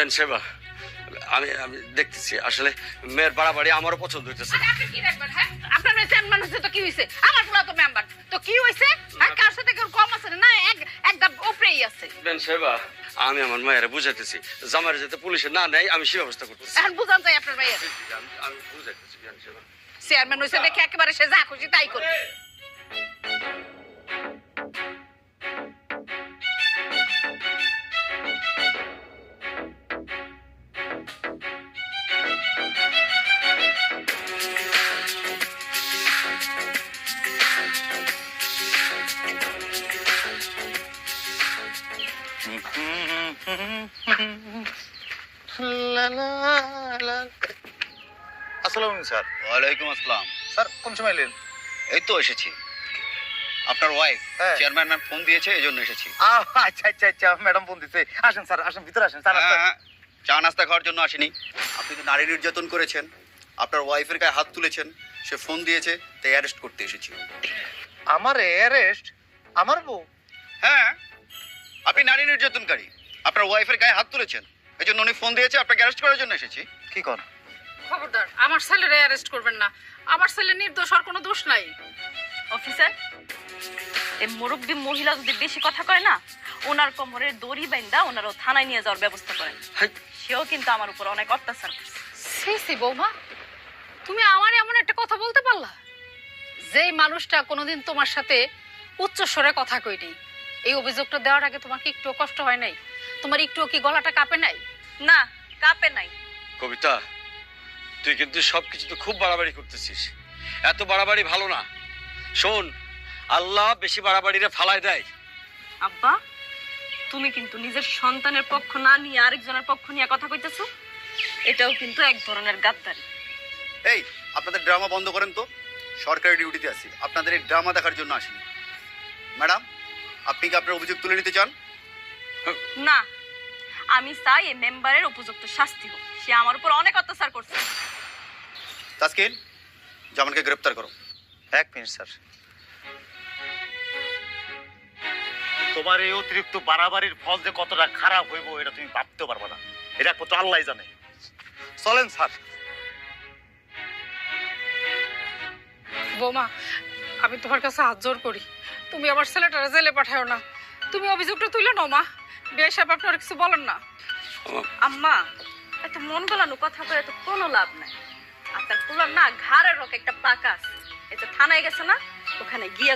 Ben সেবা, আমি আমি দেখতেছি আসলে মেয়ের বাড়াবাড়ি আমারও পছন্দ হইতেছে। আপনি কি দেখবেন? হ্যাঁ, আপনার মেয়ে চেয়ারম্যান হয়েছে তো কি হয়েছে? আমার পোলা তো মেম্বার, তো কি হয়েছে? কার সাথে কেউ কম আছে না? একদম উপরেই আছে। বেন সেবা, আমি আমার মায়েরা বুঝাইতেছি, জামাইরে যাতে পুলিশে না নেয় আমি সে ব্যবস্থা করতেছি। এখন বুঝান যায় আপনার মেয়ে আমি বুঝাইতেছি বেন সেবা। চেয়ারম্যান হয়েছে দেখে একেবারে সে যা খুশি তাই করে। আসসালামু স্যার। ওয়ালাইকুম আসসালাম। স্যার কোন সময় এলেন? এই তো এসেছি। আপনার ওয়াইফ হ্যাঁ। চেয়ারম্যান ম্যাম ফোন দিয়েছে, এই জন্য এসেছি। আচ্ছা আচ্ছা আচ্ছা, ম্যাডাম ফোন দিতে। আসেন স্যার, আসেন ভিতরে আসেন স্যার। হ্যাঁ, চা নাস্তা খাওয়ার জন্য আসিনি। আপনি তো নারী নির্যাতন করেছেন, আপনার ওয়াইফের গায়ে হাত তুলেছেন, সে ফোন দিয়েছে, তাই অ্যারেস্ট করতে এসেছি। আমার অ্যারেস্ট? আমার বউ? হ্যাঁ, আপনি নারী নির্যাতনকারী, আপনার ওয়াইফের গায়ে হাত তুলেছেন, এই জন্য উনি ফোন দিয়েছে, আপনাকে অ্যারেস্ট করার জন্য এসেছি। কি কর? খবরদার, আমার ছেলেরে অ্যারেস্ট করবেন না। আমার ছেলে নির্দোষ, আর কোনো দোষ নাই। অফিসার, এই মুরব্বী মহিলা যদি বেশি কথা কয় না, ওনার কোমরের দড়ি বাইন্দা ওনারও থানায় নিয়ে যাওয়ার ব্যবস্থা করেন। সেও কিন্তু আমার উপর অনেক অত্যাচার করছে। সি বৌমা, তুমি আমার এমন একটা কথা বলতে পারলা? যেই মানুষটা কোনোদিন তোমার সাথে উচ্চ স্বরে কথা কইনি, এই অভিযোগটা দেওয়ার আগে তোমার কি একটুও কষ্ট হয় নাই? তোমার একটুও কি গলাটা কাঁপে নাই? না, কাপে নাই। কবিতা, তুই কিন্তু সবকিছু তো খুব বাড়াবাড়ি করতেছিস। এত বাড়াবাড়ি ভালো না। শোন, আল্লাহ বেশি বাড়াবাড়িরে ফালাই দেয়। আব্বা, তুমি কিন্তু নিজের সন্তানের পক্ষ না নিয়ে আরেকজনের পক্ষ নিয়ে কথা কইতেছো। এটাও কিন্তু এক ধরনের গাদ্দারি। এই, আপনাদের ড্রামা বন্ধ করেন তো, সরকারি ডিউটিতে আছি, আপনাদের এই ড্রামা দেখার জন্য আসিনি। ম্যাডাম, আপনি কি আপনার অভিযোগ তুলে নিতে চান? না, আমি চাই এই মেম্বারের উপযুক্ত শাস্তি হোক। সে আমার উপর অনেক অত্যাচার করছে। তাসকিন, জামানকে গ্রেপ্তার করো। এক মিনিট স্যার। তোমার এই অতিরিক্ত বাড়াবাড়ির ফল যে কতটা খারাপ হইব এটা তুমি ভাবতেও পারবে না। এটা একমাত্র আল্লাহই জানে। চলেন স্যার। বৌমা, আমি তোমার কাছে হাত জোর করি, তুমি আমার ছেলেটারে জেলে পাঠাও না। তুমি অভিযোগটা তুলে নাও মা। বিয়ে সাহেব আপনার কিছু বলেন না। আম্মা, এত মন গলানো কথা কয়ে তো কোনো লাভ নাই। আপনার পুলার না ঘাড়ের রক একটা পাকা আছে। এটা থানায় গেছে না, ওখানে গিয়ে